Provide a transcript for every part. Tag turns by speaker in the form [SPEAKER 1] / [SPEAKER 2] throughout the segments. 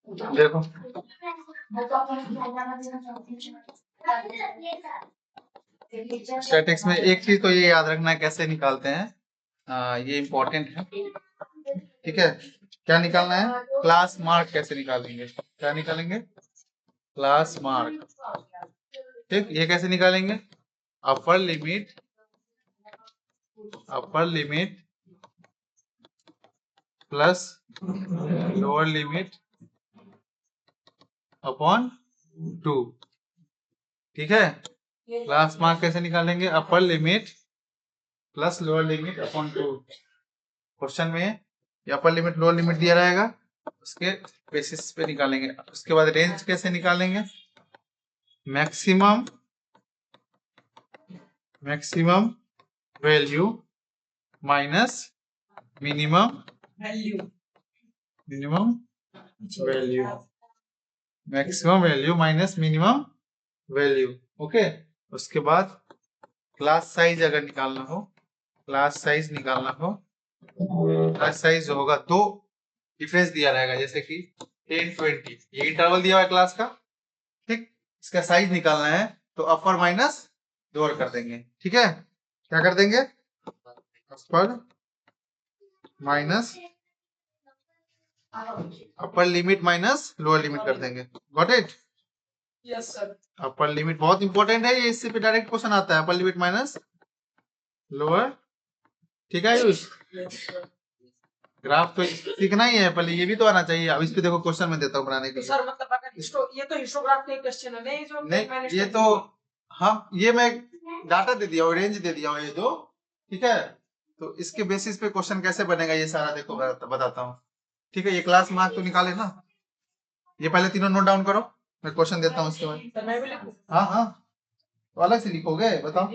[SPEAKER 1] देखो स्टैटिक्स में एक चीज तो ये याद रखना है कैसे निकालते हैं, ये इम्पोर्टेंट है। ठीक है, क्या निकालना है? क्लास मार्क कैसे निकालेंगे? क्या निकालेंगे? Class mark. ठीक, ये कैसे निकालेंगे? Upper limit plus lower limit upon 2। ठीक है, क्लास मार्क कैसे निकालेंगे? Upper limit plus lower limit upon 2। Question में ये अपर लिमिट लोअर लिमिट दिया रहेगा, उसके बेसिस पे निकालेंगे। उसके बाद रेंज कैसे निकालेंगे? Maximum value minus minimum value, maximum value minus minimum value. Okay, उसके बाद क्लास साइज अगर निकालना हो, क्लास साइज जो होगा, दो डिफरेंस दिया रहेगा, जैसे कि 10 20, ये इंटरवल दिया हुआ है क्लास का। ठीक, इसका साइज निकालना है तो अपर माइनस लोअर कर देंगे। ठीक है, क्या कर देंगे? अपर minus upper limit minus lower limit कर देंगे। Got it?
[SPEAKER 2] Yes sir.
[SPEAKER 1] Upper limit बहुत इंपॉर्टेंट है, ये इससे पे डायरेक्ट क्वेश्चन आता है, अपर लिमिट माइनस लोअर। ठीक है आयुष, ग्राफ तो सीखना ही है, पहले ये भी तो आना चाहिए। अब इस पे देखो क्वेश्चन में देता हूँ बनाने के लिए।
[SPEAKER 2] सर मतलब अगर ये तो हिस्टोग्राफ का क्वेश्चन है नहीं जो
[SPEAKER 1] नहीं, ये तो हम ये मैं डाटा दे दिया हूँ, रेंज दे दिया हूँ ये दो। ठीक है, तो इसके बेसिस पे क्वेश्चन कैसे बनेगा ये सारा देखो बताता हूँ। ठीक है, ये क्लास मार्क तो निकाले ना, ये पहले तीनों नोट डाउन करो, मैं क्वेश्चन देता हूँ उसके बाद। हाँ हाँ, तो अलग से लिखोगे, बताओ।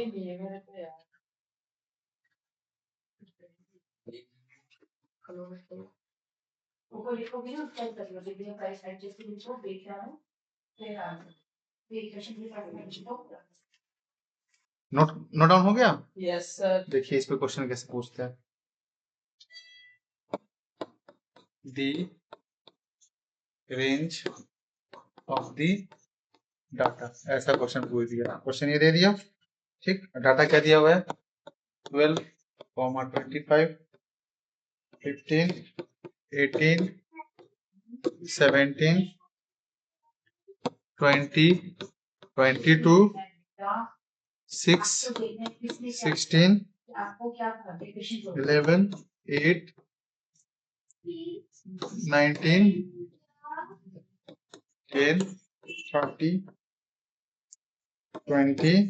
[SPEAKER 1] नोट डाउन हो गया?
[SPEAKER 2] Yes sir.
[SPEAKER 1] देखिए इस पे क्वेश्चन कैसे पूछते हैं। दी रेंज ऑफ दी डाटा, ऐसा क्वेश्चन पूछ दिया। क्वेश्चन ये दे दिया। ठीक, डाटा क्या दिया हुआ है? 12, 25, 15, 18, 17, 20, 22, 6, 16, 11, 8, 19, 10, 30, 20,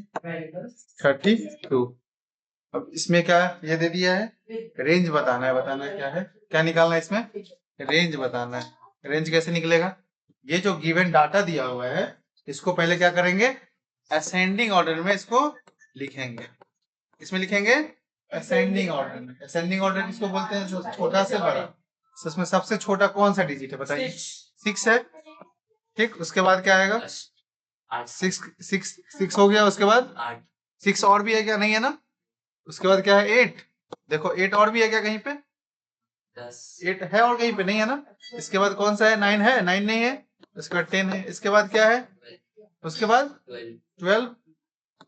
[SPEAKER 1] 32। अब इसमें क्या ये दे दिया है? रेंज बताना है क्या है, क्या निकालना है इसमें? रेंज बताना है। रेंज कैसे निकलेगा? ये जो गिवन डाटा दिया हुआ है, इसको पहले क्या करेंगे? असेंडिंग ऑर्डर में इसको लिखेंगे। इसमें लिखेंगे असेंडिंग ऑर्डर में। असेंडिंग ऑर्डर किसको बोलते हैं? जो छोटा से बड़ा। तो इसमें सबसे छोटा कौन सा डिजिट है बताइए? 6 है। ठीक, उसके बाद क्या आएगा? 6 हो गया। उसके बाद 6 और भी है क्या? नहीं है ना। उसके बाद क्या है? 8। देखो 8 और भी है क्या कहीं पे? 8 है और कहीं पे नहीं है ना। इसके बाद कौन सा है? 9 है? 9 नहीं है। उसके बाद 10 है। इसके बाद क्या है? उसके बाद 12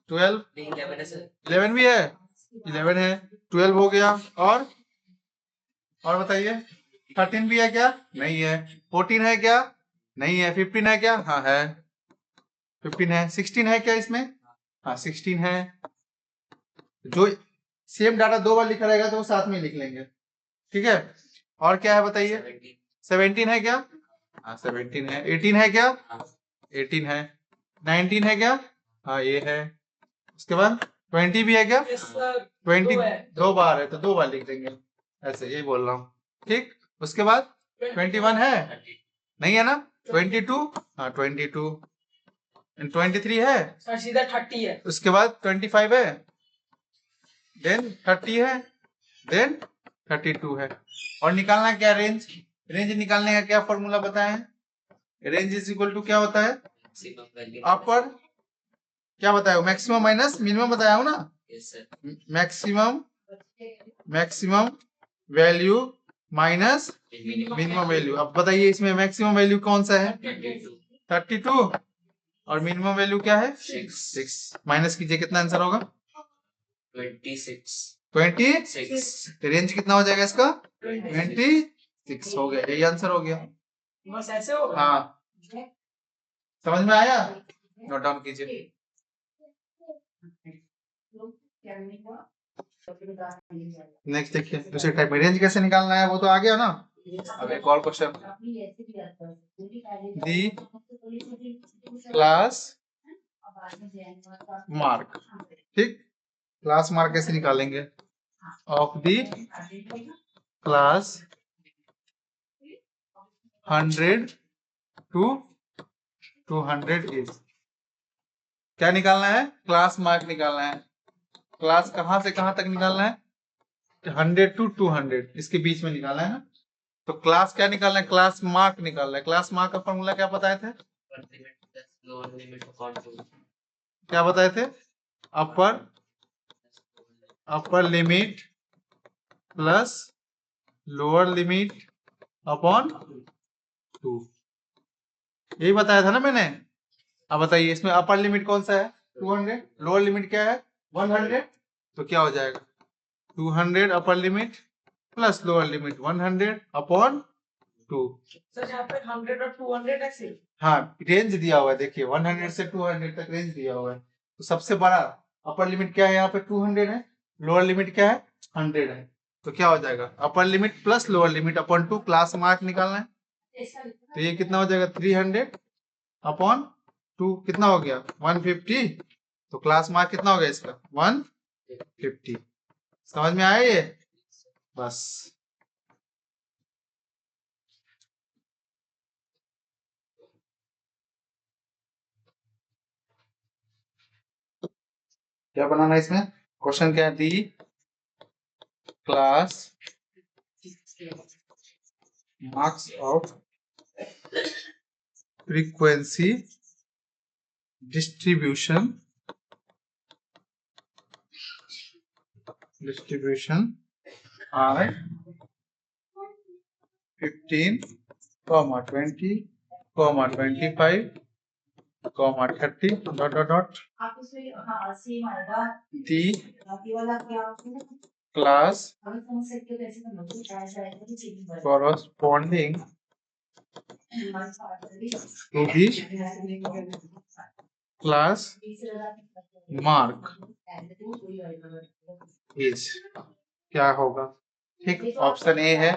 [SPEAKER 1] 11 भी है। 11 है। 12 हो गया। और बताइए, 13 भी है क्या? नहीं है। 14 है क्या? नहीं है। 15 है क्या? हाँ है, 15 है। 16 है क्या इसमें? हाँ 16 है। जो सेम डाटा दो बार लिखा रहेगा तो वो साथ में लिख लेंगे। ठीक है, और क्या है बताइए? 17 है क्या? हाँ 17 है। 18 है क्या? 18 है। 19 है क्या? हाँ ये है। उसके बाद 20 भी है क्या? 20 दो बार है तो दो बार लिख देंगे, ऐसे यही बोल रहा हूँ। ठीक, उसके बाद 21 है? नहीं है ना। 22, हाँ 22। 23 है?
[SPEAKER 2] सीधा 30 है।
[SPEAKER 1] उसके बाद 25 है, देन 30 है, देन 32 है। और निकालना क्या? रेंज। रेंज निकालने का क्या फॉर्मूला बताएं? रेंज इज इक्वल टू क्या होता है? अपर क्या बताया? मैक्सिमम माइनस मिनिमम बताया हूं ना। Maximum value minus minimum value. अब बताइए इसमें मैक्सिमम वैल्यू कौन सा है? 32 और मिनिमम वैल्यू क्या है? 6। माइनस कीजिए, कितना आंसर होगा? 26। रेंज कितना हो जाएगा इसका? 26 हो गया, यही आंसर हो गया।
[SPEAKER 2] बस ऐसे होगा।
[SPEAKER 1] हाँ, समझ में आया? नोट डाउन कीजिए। नेक्स्ट देखिए दूसरे टाइप में रेंज कैसे निकालना है, वो तो आ गया ना। अब एक और क्वेश्चन, दी क्लास मार्क। ठीक, क्लास मार्क कैसे निकालेंगे? Of the class 100 to 200 is. क्या निकालना है? क्लास मार्क निकालना है। क्लास कहां से कहां तक निकालना है? 100 to 200, इसके बीच में निकालना है ना। तो क्लास क्या निकालना है? क्लास मार्क निकालना है। क्लास मार्क का फॉर्मूला क्या बताए थे? क्या बताए थे? Upper limit plus lower limit upon 2, यही बताया था ना मैंने। अब बताइए इसमें अपर लिमिट कौन सा है? 200। लोअर लिमिट क्या है? 100। तो क्या हो जाएगा? 200 upper limit plus lower limit 100 upon 2।
[SPEAKER 2] Sir यहाँ पे 100 और 200 ऐसे।
[SPEAKER 1] हाँ, रेंज दिया हुआ है, देखिए 100 से 200 तक रेंज दिया हुआ है। तो सबसे बड़ा अपर लिमिट क्या है? यहाँ पे 200 है। लोअर लिमिट क्या है? 100 है। तो क्या हो जाएगा? Upper limit plus lower limit upon 2, class mark निकालना है। तो ये कितना हो जाएगा? 300 अपॉन 2 कितना हो गया? 150। तो क्लास मार्क कितना हो गया इसका? 150। समझ में आया ये? बस। क्या बनाना है इसमें? क्वेश्चन क्या है? The class marks of frequency distribution are 15, 20, 25, 30 dot the class corresponding to the class mark is। क्या होगा? ठीक, ऑप्शन ए है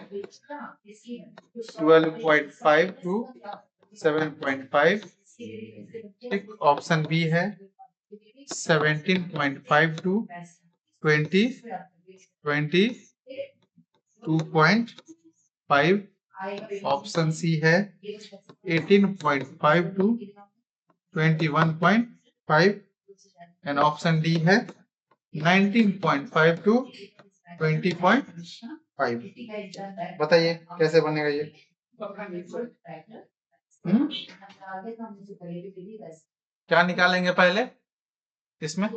[SPEAKER 1] 12.5 to 7.5। ठीक, ऑप्शन बी है 17.5 to 20, 22.5। ऑप्शन सी है 18.5 to 21.5 एंड ऑप्शन डी है 19.5 to 20.5। बताइए कैसे बनेगा ये? क्या निकालेंगे पहले इसमें?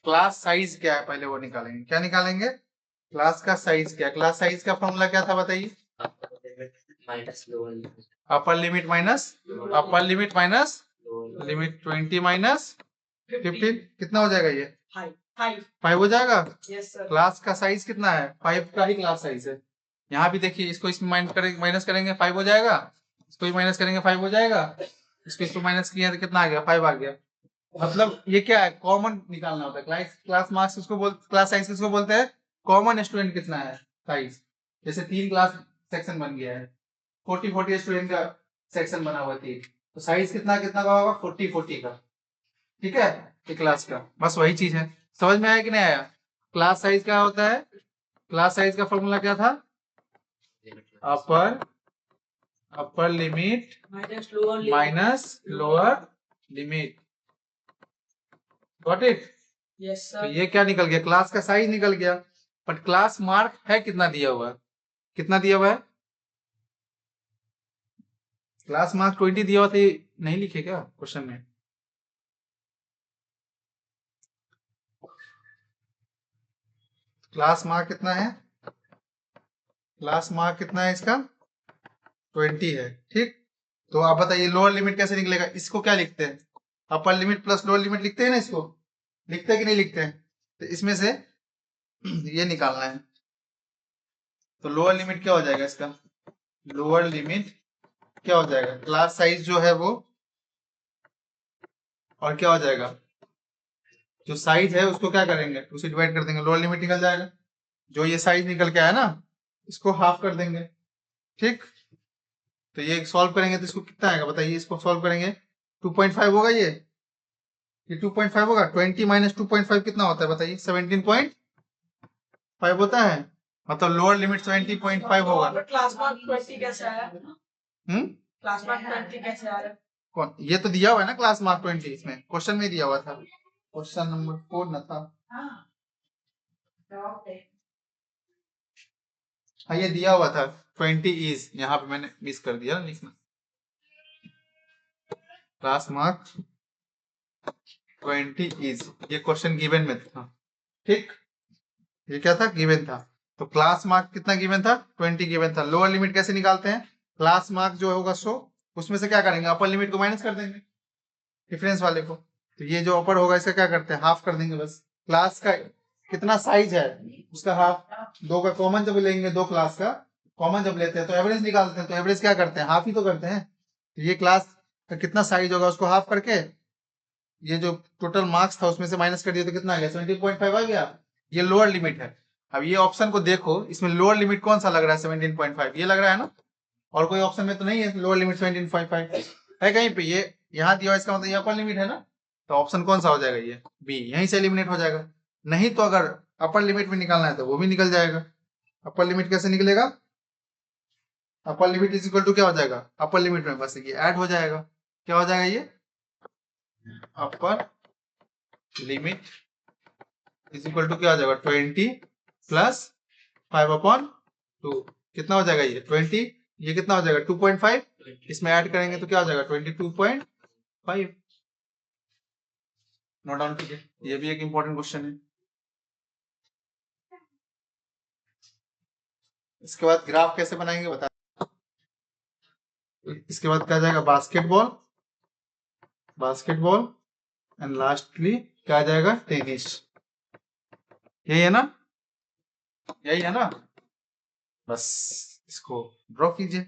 [SPEAKER 1] क्लास साइज क्या है पहले वो निकालेंगे। क्या निकालेंगे? क्लास का साइज क्या? क्लास साइज का फॉर्मूला क्या था बताइए? Upper limit minus limit 20 minus 15 कितना हो जाएगा? ये 5 हो जाएगा। क्लास का साइज कितना है? 5 का ही क्लास साइज है। यहाँ भी देखिए, इसको इसमें माइनस करेंगे 5 हो जाएगा, इसको भी माइनस करेंगे 5 हो जाएगा, इसको माइनस किया तो कितना आ गया? 5 आ गया। मतलब ये क्या है? कॉमन निकालना होता है। क्लास मार्क्स उसको क्लास साइज किसको बोलते हैं? कॉमन स्टूडेंट कितना है साइज। जैसे 3 क्लास सेक्शन बन गया है, 40 स्टूडेंट का सेक्शन बना हुआ है, तो साइज कितना कितना का होगा? 40 का। ठीक है, एक क्लास का बस वही चीज है। समझ में आया कि नहीं आया? क्लास साइज क्या होता है? क्लास साइज का फॉर्मूला क्या था? Upper limit minus lower limit. Got it?
[SPEAKER 2] Yes
[SPEAKER 1] तो
[SPEAKER 2] सर।
[SPEAKER 1] ये क्या निकल गया? क्लास का साइज निकल गया। बट क्लास मार्क है कितना दिया हुआ है? कितना दिया हुआ है? क्लास मार्क 20 दिया हुआ था, नहीं लिखे क्या क्वेश्चन में? क्लास मार्क कितना है? क्लास मार्क कितना है इसका 20 है। ठीक, तो आप बताइए लोअर लिमिट कैसे निकलेगा? इसको क्या लिखते हैं? Upper limit plus lower limit लिखते हैं ना, इसको लिखते हैं कि नहीं लिखते हैं? तो इसमें से ये निकालना है। तो लोअर लिमिट क्या हो जाएगा इसका? लोअर लिमिट क्या हो जाएगा? क्लास साइज जो है वो, और क्या हो जाएगा? जो साइज है उसको क्या करेंगे? उसे डिवाइड कर देंगे, लोअर लिमिट निकल जाएगा। जो ये साइज निकल के आया ना, इसको हाफ कर देंगे। ठीक, तो ये सॉल्व करेंगे तो इसको कितना आएगा बताइए? इसको सॉल्व करेंगे 2.5 होगा ये 2.5 होगा। 20 माइनस 2.5 कितना होता है बताइए? 17.5 होता है। मतलब लोअर लिमिट 17.5 होगा।
[SPEAKER 2] क्लास मार्क 20 कैसे आया?
[SPEAKER 1] हम्म,
[SPEAKER 2] क्लास मार्क 20 कैसे आया?
[SPEAKER 1] कौन? ये तो दिया हुआ है ना क्लास मार्क 20, इसमें क्वेश्चन में दिया हुआ था, क्वेश्चन नंबर 4 ना था। हाँ ये दिया हुआ था 20 इज, यहाँ पे मैंने मिस कर दिया लिखना। क्लास मार्क 20 इज, ये क्वेश्चन गिवन में था। ठीक, ये क्या था? गिवन था। तो क्लास मार्क कितना गिवन था? 20 गिवन था। लोअर लिमिट कैसे निकालते हैं? क्लास मार्क जो होगा 100, उसमें से क्या करेंगे? अपर लिमिट को माइनस कर देंगे, डिफरेंस वाले को। तो ये जो अपर होगा इसका क्या करते हैं? हाफ कर देंगे बस। क्लास का कितना साइज है उसका हाफ, दो का कॉमन जब लेंगे, दो क्लास का कॉमन जब लेते हैं तो एवरेज निकालते हैं। तो एवरेज क्या करते हैं? हाफ ही तो करते हैं। तो ये क्लास का कितना साइज होगा उसको हाफ करके ये जो टोटल मार्क्स था उसमें से माइनस कर दिया तो कितना आ गया? 17.5 आ गया। ये लोअर लिमिट है। अब ये ऑप्शन को देखो, इसमें लोअर लिमिट कौन सा लग रहा है? 17.5 ये लग रहा है ना, और कोई ऑप्शन में तो नहीं है लोअर लिमिट 17.5 है कहीं पे? ये यहाँ दिया हुआ, इसका मतलब ये अपर लिमिट है ना। तो ऑप्शन कौन सा हो जाएगा? ये बी, यहीं से एलिमिनेट हो जाएगा। नहीं तो अगर अपर लिमिट में निकालना है तो वो भी निकल जाएगा। अपर लिमिट कैसे निकलेगा? Upper limit is equal to क्या हो जाएगा? अपर लिमिट में बस ये ऐड हो जाएगा। क्या हो जाएगा? ये upper limit is equal to क्या हो जाएगा? 20 प्लस 5/2। कितना हो जाएगा? ये 20, ये कितना हो जाएगा? 2.5, इसमें ऐड करेंगे तो क्या हो जाएगा? 22.5। नोट डाउन कीजिए, ये भी एक इंपॉर्टेंट क्वेश्चन है। इसके बाद ग्राफ कैसे बनाएंगे बता। इसके बाद क्या जाएगा? बास्केटबॉल, बास्केटबॉल एंड लास्टली क्या आ जाएगा? टेनिस। यही है ना? यही है ना? बस इसको ड्रॉ कीजिए,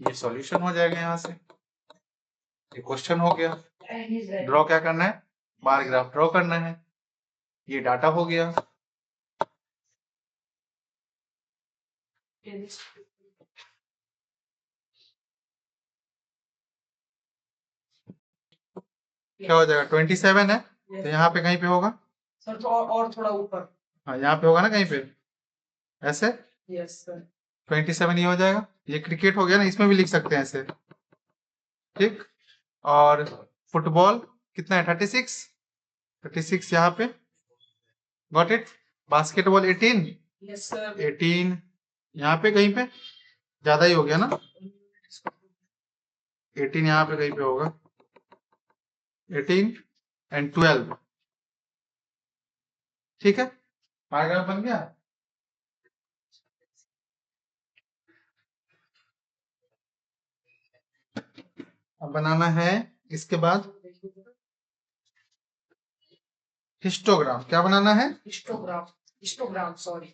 [SPEAKER 1] ये सॉल्यूशन हो जाएगा। यहां से ये क्वेश्चन हो गया। ड्रॉ क्या करना है? बार ग्राफ ड्रॉ करना है। ये डाटा हो गया। क्या हो जाएगा? 27 है, तो यहाँ पे कहीं पे होगा
[SPEAKER 2] सर, तो और थोड़ा ऊपर।
[SPEAKER 1] हाँ यहाँ पे होगा ना कहीं पे ऐसे।
[SPEAKER 2] Yes sir.
[SPEAKER 1] 27 ये हो जाएगा। ये क्रिकेट हो गया ना, इसमें भी लिख सकते हैं ऐसे। ठीक, और फुटबॉल कितना है? 36, 36 यहाँ पे। Got it. Basketball 18,
[SPEAKER 2] yes sir.
[SPEAKER 1] 18 यहाँ पे कहीं पे, ज्यादा ही हो गया ना। 18 यहाँ पे कहीं पे होगा, 18 एंड 12। ठीक है, पैराग्राफ बन गया। अब बनाना है इसके बाद हिस्टोग्राम। क्या बनाना है?
[SPEAKER 2] Histogram, histogram sorry.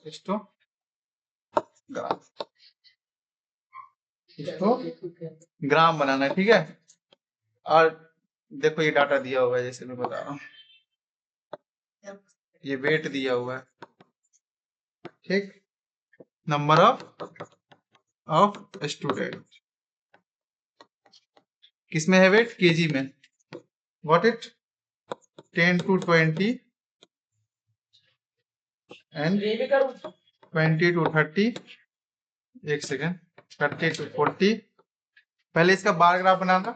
[SPEAKER 1] Histogram, histogram बनाना है। ठीक है, और देखो ये डाटा दिया हुआ है जैसे मैं बता रहा हूँ, ये वेट दिया हुआ है। ठीक, नंबर ऑफ स्टूडेंट किसमें है? वेट केजी में। What it 10 to 20 and 20 to 30, एक सेकेंड, 30 to 40। पहले इसका बार ग्राफ बनाना।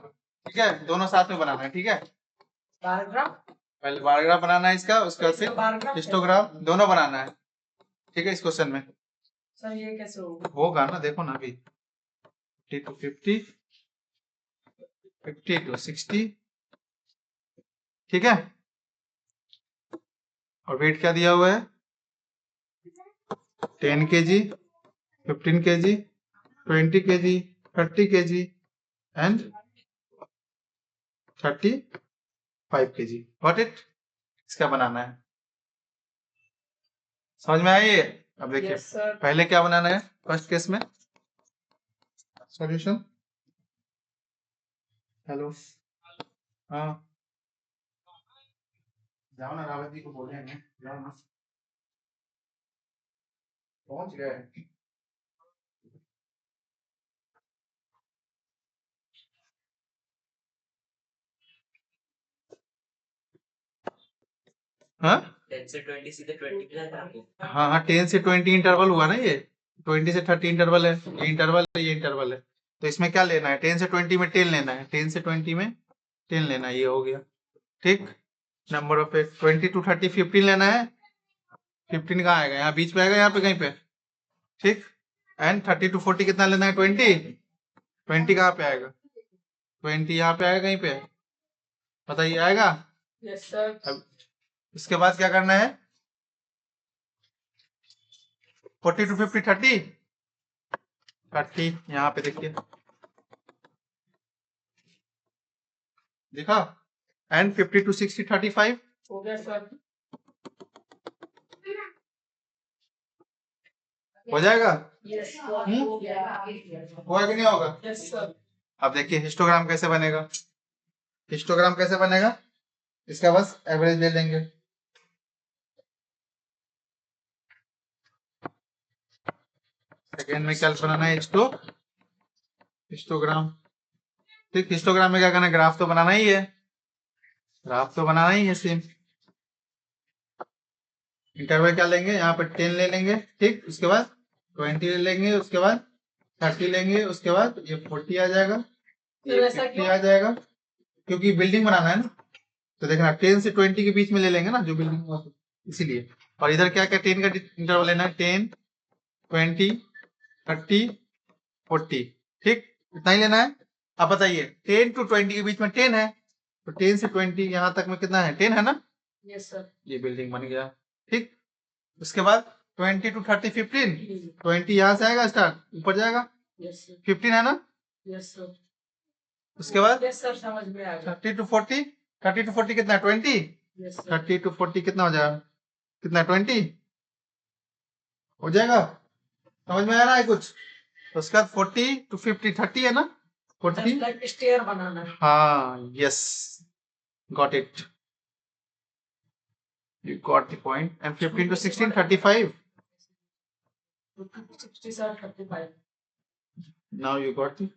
[SPEAKER 1] ठीक है, दोनों साथ में बनाना है। ठीक है, पहले बार ग्राफ बनाना है इसका, उसके बाद फिर हिस्टोग्राफ, दोनों बनाना है। ठीक है, इस क्वेश्चन में
[SPEAKER 2] सर ये कैसे
[SPEAKER 1] होगा ना, देखो ना अभी 50 to 50, 50 to 60। ठीक है, और वेट क्या दिया हुआ है 10 kg, 15 kg, 20 kg, 30 kg and 35 kg। Got it. इसका बनाना है, समझ में आई है। अब देखिए
[SPEAKER 2] Yes, sir.
[SPEAKER 1] पहले क्या बनाना है फर्स्ट केस में सॉल्यूशन। हेलो, हाँ जाओ ना, रावत जी को बोले हैं, जाओ ना, पहुंच गए। हाँ
[SPEAKER 3] 10 से 20 सीधे 20 पे जाता है।
[SPEAKER 1] हाँ हाँ 10 से 20 इंटरवल हुआ ना, ये 20 से 30 इंटरवल है, ये इंटरवल है, ये इंटरवल है। तो इसमें क्या लेना है 10 से 20 में 10 लेना है, 10 से 20 में 10 लेना है, ये हो गया ठीक। नंबर ऑफ 20 टू 30 15 लेना है, 15 कहाँ आएगा, यहाँ बीच पे आएगा, यहाँ पे कहीं पे, ठीक। एंड 30 टू 40 कितना लेना है 20, 20 कहाँ पे आएगा, 20 यहाँ पे आएगा कहीं पे, बताइए आएगा।
[SPEAKER 2] Yes, sir.
[SPEAKER 1] अब इसके बाद क्या करना है 40 टू 50 30 यहाँ पे देखिए, देखा। एंड 50 टू 60 35
[SPEAKER 2] हो गया सर।
[SPEAKER 1] हो जाएगा।
[SPEAKER 2] Yes, sir. हो गया।
[SPEAKER 1] होगा कि नहीं होगा।
[SPEAKER 2] Yes, sir.
[SPEAKER 1] अब देखिए हिस्टोग्राम कैसे बनेगा, हिस्टोग्राम कैसे बनेगा, इसका बस एवरेज ले लेंगे। सेकेंड में क्या बनाना है हिस्टोग्राम, ठीक। हिस्टोग्राम में क्या करना है, ग्राफ तो बनाना ही है, ग्राफ तो बनाना ही है सेम। इंटरवल क्या लेंगे, यहाँ पर 10 ले लेंगे, ठीक। उसके बाद 20 ले लेंगे, उसके बाद 30 लेंगे, उसके बाद ये 40 आ जाएगा, ये
[SPEAKER 2] तो ऐसा
[SPEAKER 1] 50
[SPEAKER 2] क्यों?
[SPEAKER 1] आ जाएगा, क्योंकि बिल्डिंग बनाना है ना। तो देखना 10 से 20 के बीच में ले लेंगे ना जो बिल्डिंग, इसीलिए। और इधर क्या क्या 10 का इंटरवल लेना है, 10 20 30 40, ठीक, इतना ही लेना है। अब बताइए 10 टू 20 के बीच में 10 है, तो 10 से 20 यहाँ तक में कितना है 10 है ना,
[SPEAKER 2] Yes, sir.
[SPEAKER 1] ये बिल्डिंग बन गया, ठीक। उसके बाद 20 टू 30 15, 20 यहाँ से आएगा स्टार्ट ऊपर जाएगा,
[SPEAKER 2] Yes, sir.
[SPEAKER 1] 15 है ना।
[SPEAKER 2] Yes, sir.
[SPEAKER 1] उसके बाद
[SPEAKER 2] Yes, sir. समझ में आ गया।
[SPEAKER 1] 30 टू 40, 30 टू 40 कितना है 20,
[SPEAKER 2] Yes, sir.
[SPEAKER 1] 30 टू 40 कितना हो जाएगा, कितना 20 हो जाएगा, समझ में आ रहा है कुछ। तो उसके बाद 40 टू 50 30 है ना, 40,
[SPEAKER 2] Just like stair बनाना है।
[SPEAKER 1] हाँ yes, got it, you got the point. And 15 to 16 35,
[SPEAKER 2] 67 35।
[SPEAKER 1] now you got the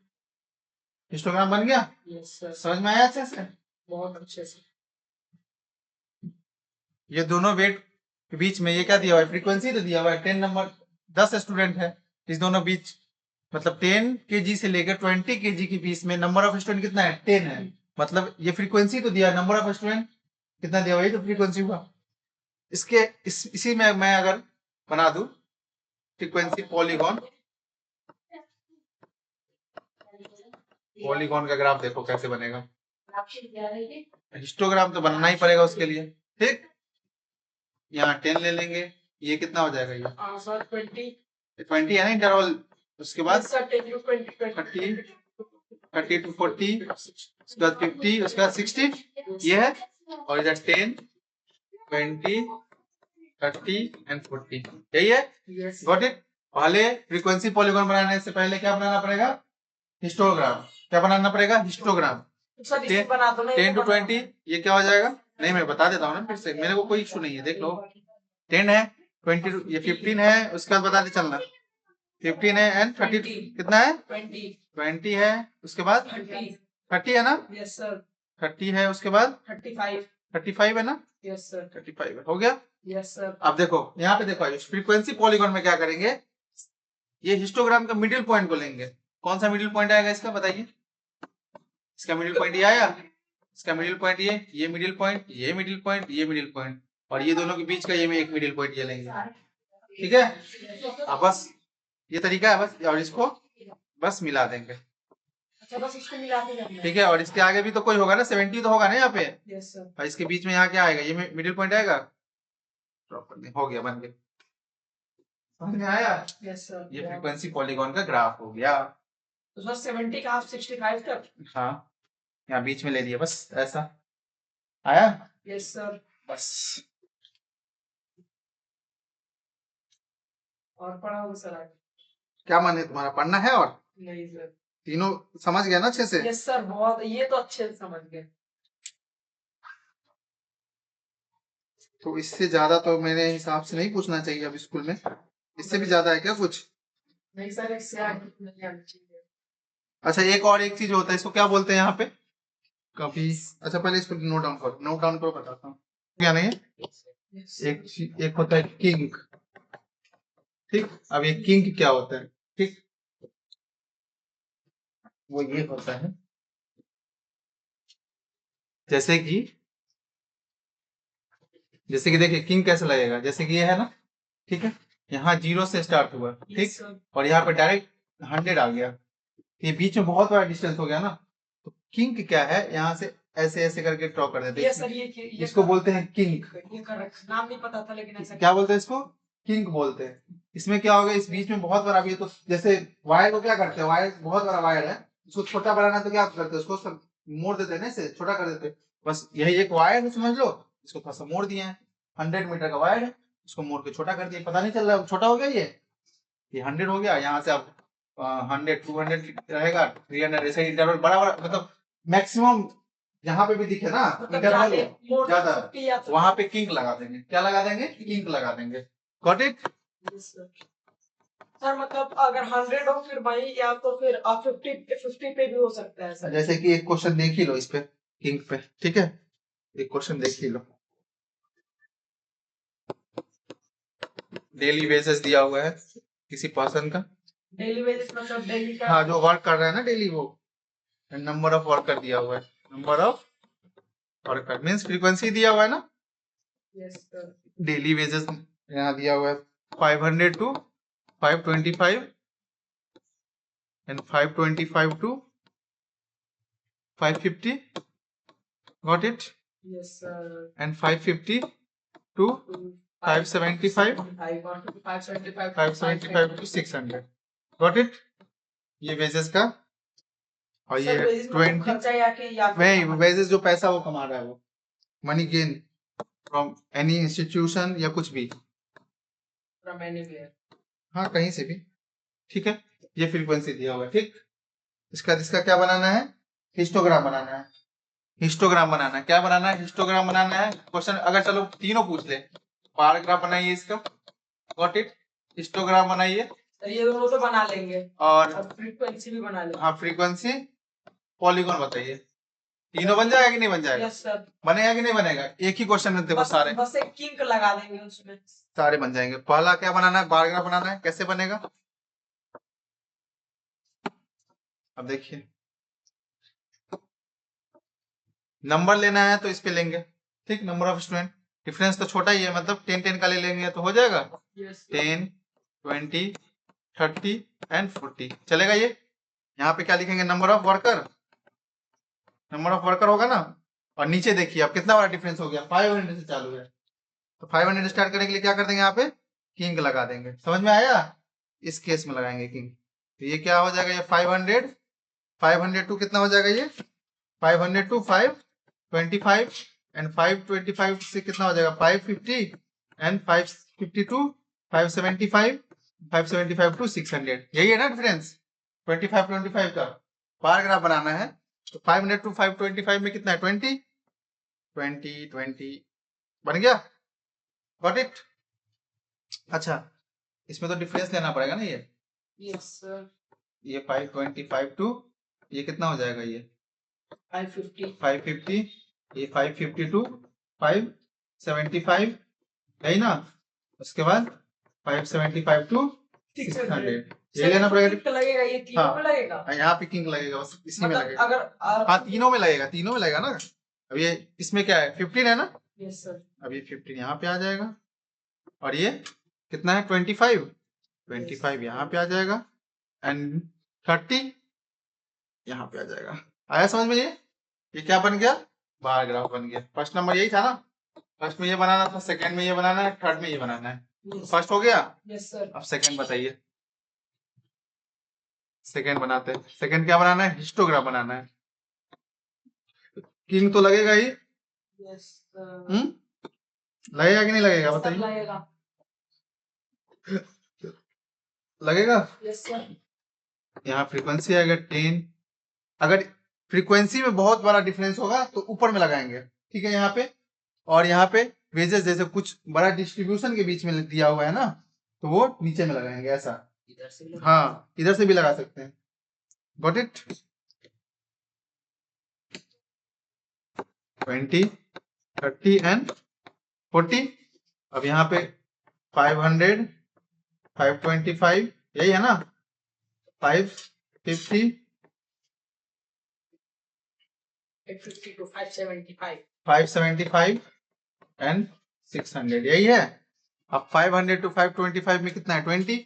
[SPEAKER 1] histogram बन गया।
[SPEAKER 2] Yes, sir.
[SPEAKER 1] समझ में आया अच्छे से।
[SPEAKER 2] बहुत अच्छे से।
[SPEAKER 1] ये दोनों वेट के बीच में ये क्या दिया हुआ है, फ्रीक्वेंसी तो दिया हुआ है 10 नंबर, 10 स्टूडेंट है इस दोनों बीच, मतलब 10 kg से लेकर 20 kg के बीच में नंबर ऑफ स्टूडेंट कितना है 10 है, मतलब ये फ्रीक्वेंसी तो दिया, नंबर ऑफ स्टूडेंट कितना दिया हुआ है, तो फ्रीक्वेंसी हुआ। इसके इसी में मैं अगर बना दूं फ्रीक्वेंसी पॉलीगॉन, पॉलीगॉन का ग्राफ देखो कैसे बनेगा। हिस्टोग्राम तो बनाना ही पड़ेगा उसके लिए, ठीक। यहाँ 10 ले लेंगे, ये कितना हो जाएगा, ये
[SPEAKER 2] सर 20
[SPEAKER 1] 20 है ना इंटरवल। उसके बाद
[SPEAKER 2] सर 10 to 20
[SPEAKER 1] 30 30 टू 40, उसके बाद 50, उसके बाद 60 ये है, और इधर 10 20 30 एंड 40 यही है।
[SPEAKER 2] Yes.
[SPEAKER 1] Got it. पहले फ्रीक्वेंसी पॉलीगॉन बनाने से पहले क्या बनाना पड़ेगा, हिस्टोग्राम। क्या बनाना पड़ेगा, हिस्टोग्राम।
[SPEAKER 2] सर इसे बना दो ना,
[SPEAKER 1] 10 टू 20 ये क्या हो जाएगा, नहीं मैं बता देता हूँ ना फिर से, मेरे को कोई इशू नहीं है, देख लो 10 है, 20 ये 15 है, उसके बाद बता दे चलना 15 है एंड 30 कितना है 20 है, उसके बाद 30 है ना,
[SPEAKER 2] यस सर
[SPEAKER 1] 30 है, उसके बाद 35 है ना,
[SPEAKER 2] यस सर
[SPEAKER 1] 35 है, हो गया।
[SPEAKER 2] यस सर
[SPEAKER 1] अब देखो यहाँ पे देखो फ्रीक्वेंसी पॉलीगॉन में क्या करेंगे, ये हिस्टोग्राम का मिडिल पॉइंट को लेंगे। कौन सा मिडिल पॉइंट आएगा इसका बताइए, इसका मिडिल पॉइंट ये आया, इसका मिडिल पॉइंट ये मिडिल पॉइंट, ये मिडिल पॉइंट, ये मिडिल पॉइंट, और ये दोनों के बीच का ये में एक मिडिल पॉइंट ये लेंगे, ठीक है। अब बस ये तरीका है बस, और इसको बस मिला देंगे,
[SPEAKER 2] अच्छा बस इसको मिला के करना है।
[SPEAKER 1] ठीक है। और इसके आगे भी तो कोई होगा ना, 70 तो होगा ना यहाँ पे,
[SPEAKER 2] यस सर
[SPEAKER 1] और इसके बीच में यहाँ क्या आएगा, ये मिडिल पॉइंट आएगा, प्रॉपर्ली हो गया, बन गया। समझ में आया?
[SPEAKER 2] Yes sir.
[SPEAKER 1] ये फ्रीक्वेंसी पॉलीगॉन का ग्राफ हो गया।
[SPEAKER 2] तो सर 70 का आप 65 तक।
[SPEAKER 1] हाँ, यहाँ बीच में ले लिया बस, ऐसा आया।
[SPEAKER 2] Yes sir.
[SPEAKER 1] बस
[SPEAKER 2] और पढ़ा होगा सर आगे?
[SPEAKER 1] क्या मन है तुम्हारा, पढ़ना है? और
[SPEAKER 2] नहीं सर।
[SPEAKER 1] तीनों समझ गया ना अच्छे से?
[SPEAKER 2] यस सर, बहुत, ये तो अच्छे से समझ गए।
[SPEAKER 1] तो इससे ज्यादा तो मेरे हिसाब से नहीं पूछना चाहिए अब स्कूल में। इससे भी ज्यादा है क्या कुछ?
[SPEAKER 2] नहीं सर, इससे आगे नहीं आनी चाहिए।
[SPEAKER 1] अच्छा, एक चीज होता है, इसको क्या बोलते हैं यहाँ पे कभी? अच्छा पहले इसको नोट डाउन करो, बताता हूँ क्या नहीं है।
[SPEAKER 2] Yes,
[SPEAKER 1] एक होता है किंग, ठीक। अब ये किंग क्या होता है, ठीक, वो ये होता है जैसे कि देखिए किंग कैसे लगेगा, जैसे कि ये है ना, ठीक है, यहाँ 0 से स्टार्ट हुआ, ठीक,
[SPEAKER 2] yes, sir.
[SPEAKER 1] और यहाँ पे डायरेक्ट 100 आ गया, ये बीच में बहुत बड़ा डिस्टेंस हो गया ना। तो किंग क्या है, यहाँ से ऐसे ऐसे करके ड्रॉ कर देते हैं।
[SPEAKER 2] Yes, sir, ये
[SPEAKER 1] इसको बोलते हैं किंग।
[SPEAKER 2] ये करेक्ट नाम नहीं पता था, लेकिन ऐसा
[SPEAKER 1] क्या बोलते हैं इसको? किंग बोलते हैं। इसमें क्या होगा, इस बीच में बहुत बड़ा भी है, तो जैसे वायर को क्या करते हैं, वायर बहुत बड़ा वायर है, उसको छोटा बनाना तो क्या करते हैं, उसको सब मोड़ देते हैं ना, इसे छोटा कर देते हैं। बस यही एक वायर है, समझ लो, इसको थोड़ा सा मोड़ दिए हैं। 100 मीटर का वायर है, उसको मोड़ के छोटा कर दिया, पता नहीं चल रहा है, छोटा हो गया ये 100 हो गया। यहाँ से अब 100 200 रहेगा, 300, ऐसे इंटरवल बड़ा बड़ा, मतलब मैक्सिमम जहाँ पे भी दिखे ना इंटरवल ज्यादा, वहां पे किंग लगा देंगे। क्या लगा देंगे? किंग लगा देंगे। Got it?
[SPEAKER 2] सर मतलब अगर 100 हो फिर वही, या तो फिर 50 पे भी हो सकता है सर।
[SPEAKER 1] जैसे कि एक क्वेश्चन देख ही लो इस पे, किंग पे, ठीक है, एक क्वेश्चन देख ही लो। डेली बेसिस दिया हुआ है किसी पर्सन का,
[SPEAKER 2] डेली बेसिस मतलब डेली का।
[SPEAKER 1] हाँ, जो वर्क कर रहा है ना डेली, वो नंबर ऑफ वर्कर दिया हुआ है, number of worker means frequency दिया हुआ है ना।
[SPEAKER 2] Yes sir.
[SPEAKER 1] डेली बेसिस यहाँ दिया हुआ है 500 to 525 and 525 to 550, got it?
[SPEAKER 2] Yes sir.
[SPEAKER 1] And 550 to 575, 575 to 600, got it? ये वेजेस का, और ये 20 वही वेजेस जो पैसा वो कमा रहा है, वो money gain from any institution या कुछ भी,
[SPEAKER 2] फ्रॉम एनीवेयर,
[SPEAKER 1] हाँ कहीं से भी, ठीक है। ये फ्रीक्वेंसी दिया हुआ है, ठीक। इसका क्या बनाना है? हिस्टोग्राम बनाना है। हिस्टोग्राम बनाना है, क्या बनाना है? हिस्टोग्राम बनाना है। क्वेश्चन अगर चलो तीनों पूछ ले, बार ग्राफ बनाइए इसका, गॉट इट, हिस्टोग्राम बनाइए,
[SPEAKER 2] ये दोनों तो बना लेंगे,
[SPEAKER 1] और
[SPEAKER 2] फ्रीक्वेंसी भी बना लेंगे।
[SPEAKER 1] हाँ, फ्रीक्वेंसी पॉलीगॉन बताइए। तीनों बन जाएगा कि नहीं बन जाएगा?
[SPEAKER 2] Yes sir.
[SPEAKER 1] बनेगा कि नहीं बनेगा? एक ही क्वेश्चन में देखो सारे,
[SPEAKER 2] बस एक किंग लगा देंगे उसमें,
[SPEAKER 1] सारे बन जाएंगे। पहला क्या बनाना है? बार ग्राफ बनाना है। कैसे बनेगा? अब देखिए, नंबर लेना है तो इस पे लेंगे, ठीक, नंबर ऑफ स्टूडेंट, डिफरेंस तो छोटा ही है, मतलब 10 का ले लेंगे तो हो जाएगा। 10 20 30 एंड 40 चलेगा ये। यहाँ पे क्या लिखेंगे? Number of worker, number of worker होगा ना। और नीचे देखिए अब कितना बड़ा डिफरेंस हो गया, 500 से चालू है, तो 500 स्टार्ट करने के लिए क्या कर देंगे? यहाँ पे किंग लगा देंगे। समझ में आया? इस केस में लगाएंगे किंग, तो ये क्या हो जाएगा? ये 500 टू कितना हो जाएगा? ये 500 टू 525 एंड 525 से कितना हो जाएगा? 550 एंड 550 टू 575, 575 टू 600, यही है ना डिफरेंस 25 का। बार ग्राफ बनाना है तो 500 टू 525 में कितना है? 20 20 20 बन गया, गॉट इट। अच्छा, इसमें तो डिफरेंस लेना पड़ेगा ना। ये
[SPEAKER 2] यस सर।
[SPEAKER 1] ये 525 टू ये कितना हो जाएगा? ये
[SPEAKER 2] 550,
[SPEAKER 1] ये 550 टू 575, यही ना। उसके बाद 575 टू 600, ये लेना पड़ेगा।
[SPEAKER 2] लगेगा, ये तीनों में लगेगा।
[SPEAKER 1] यहाँ पे किंग लगेगा, बस इसी में
[SPEAKER 2] मतलब
[SPEAKER 1] लगेगा।
[SPEAKER 2] अगर
[SPEAKER 1] हाँ, तीनों में लगेगा, तीनों में लगेगा ना। अब ये इसमें क्या है? 15 है ना।
[SPEAKER 2] Yes sir.
[SPEAKER 1] अब ये 15 यहाँ पे आ जाएगा, और ये कितना है? 25 यहाँ पे आ जाएगा, एंड 30 यहाँ पे आ जाएगा। आया समझ में? ये क्या बन गया? बार ग्राफ बन गया। फर्स्ट नंबर यही था ना, फर्स्ट में ये बनाना था, सेकंड में ये बनाना है, थर्ड में ये बनाना है।
[SPEAKER 2] Yes.
[SPEAKER 1] फर्स्ट हो गया,
[SPEAKER 2] Yes, sir.
[SPEAKER 1] अब सेकंड बताइए। सेकंड बनाते हैं। सेकंड क्या बनाना है? हिस्टोग्राम बनाना है। किंग तो लगेगा ही।
[SPEAKER 2] Yes, sir.
[SPEAKER 1] लगेगा कि नहीं लगेगा
[SPEAKER 2] Sir,
[SPEAKER 1] बताइए?
[SPEAKER 2] लगेगा।
[SPEAKER 1] लगेगा।
[SPEAKER 2] Yes, sir.
[SPEAKER 1] यहाँ फ्रीक्वेंसी आएगा 10। अगर फ्रीक्वेंसी में बहुत बड़ा डिफरेंस होगा तो ऊपर में लगाएंगे, ठीक है, यहाँ पे। और यहाँ पे वेजेस जैसे कुछ बड़ा डिस्ट्रीब्यूशन के बीच में दिया हुआ है ना, तो वो नीचे में लगाएंगे ऐसा।
[SPEAKER 3] इधर से भी
[SPEAKER 1] हाँ, इधर से भी लगा सकते हैं। Got it? 20, 30 एंड 40। अब यहाँ पे 500, 525 यही है ना, 550,
[SPEAKER 2] 850 to 575.
[SPEAKER 1] 575 एंड 600 यही है। अब 500 to 525 में कितना है? 20।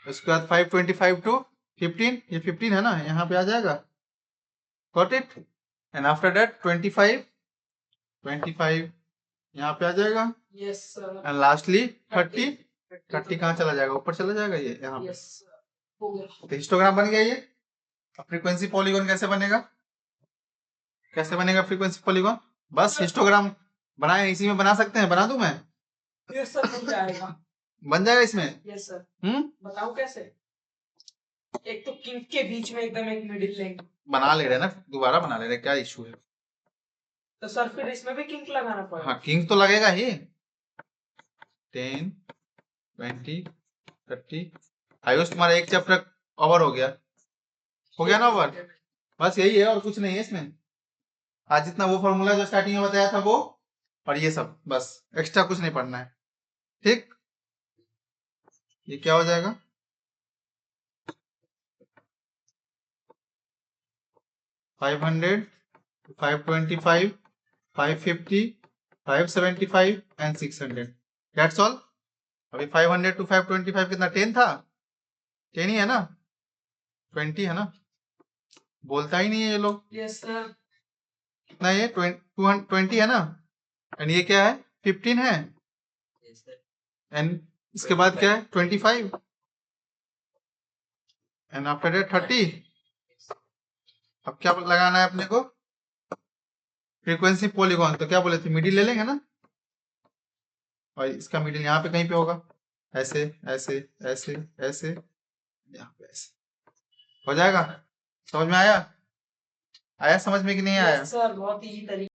[SPEAKER 1] उसके बाद 525 to 15, ये 15 है ना, यहाँ पे आ जाएगा। Got it? And after that 25 यहाँ पे आ जाएगा।
[SPEAKER 2] Yes, sir.
[SPEAKER 1] एंड लास्टली 30 कहाँ चला जाएगा? ऊपर चला जाएगा ये यहाँ पे।
[SPEAKER 2] Yes, sir. हो गया।
[SPEAKER 1] तो हिस्टोग्राम बन गया ये। अब फ्रीक्वेंसी पॉलीगॉन कैसे बनेगा? कैसे बनेगा फ्रीक्वेंसी पॉलीगॉन? बस हिस्टोग्राम बनाए, इसी में बना सकते हैं। बना दूं मैं?
[SPEAKER 2] Yes, sir, बन जाएगा।
[SPEAKER 1] बन जाएगा इसमें।
[SPEAKER 2] Yes, sir.
[SPEAKER 1] बताओ
[SPEAKER 2] कैसे? एक तो किंग के बीच में एकदम एक मिडिल लेंगे।
[SPEAKER 1] बना ले रहे ना, दोबारा बना ले रहे, क्या इशू है?
[SPEAKER 2] तो सर फिर इसमें भी किंग लगाना पड़ेगा।
[SPEAKER 1] हाँ, किंग तो लगेगा ही। 10, 20, 30। आयुष तुम्हारा एक चैप्टर ओवर हो गया। हो गया ना ओवर? बस यही है और कुछ नहीं है इसमें। आज जितना वो फॉर्मूला जो स्टार्टिंग में बताया था वो, और ये सब, बस एक्स्ट्रा कुछ नहीं पढ़ना है। ठीक, ये क्या हो जाएगा? 500, 525, 550, 575 एंड 600। That's all. अभी 500 to 525 कितना? 10 था। 10 ही है ना? 20 है ना? बोलता ही नहीं है ये लोग।
[SPEAKER 2] Yes sir.
[SPEAKER 1] कितना ये? 20 है ना? एंड ये क्या है? 15 है। एंड इसके बाद क्या है? 25 एंड आफ्टर दैट 30। अब क्या लगाना है अपने को? Frequency polygon. तो क्या बोले थे? मिडिल ले लेंगे ना, और इसका मिडिल यहाँ पे कहीं पे होगा। ऐसे ऐसे ऐसे ऐसे, यहाँ पे ऐसे हो जाएगा। समझ में आया? आया समझ में कि नहीं आया?
[SPEAKER 2] सर बहुत ही तरीके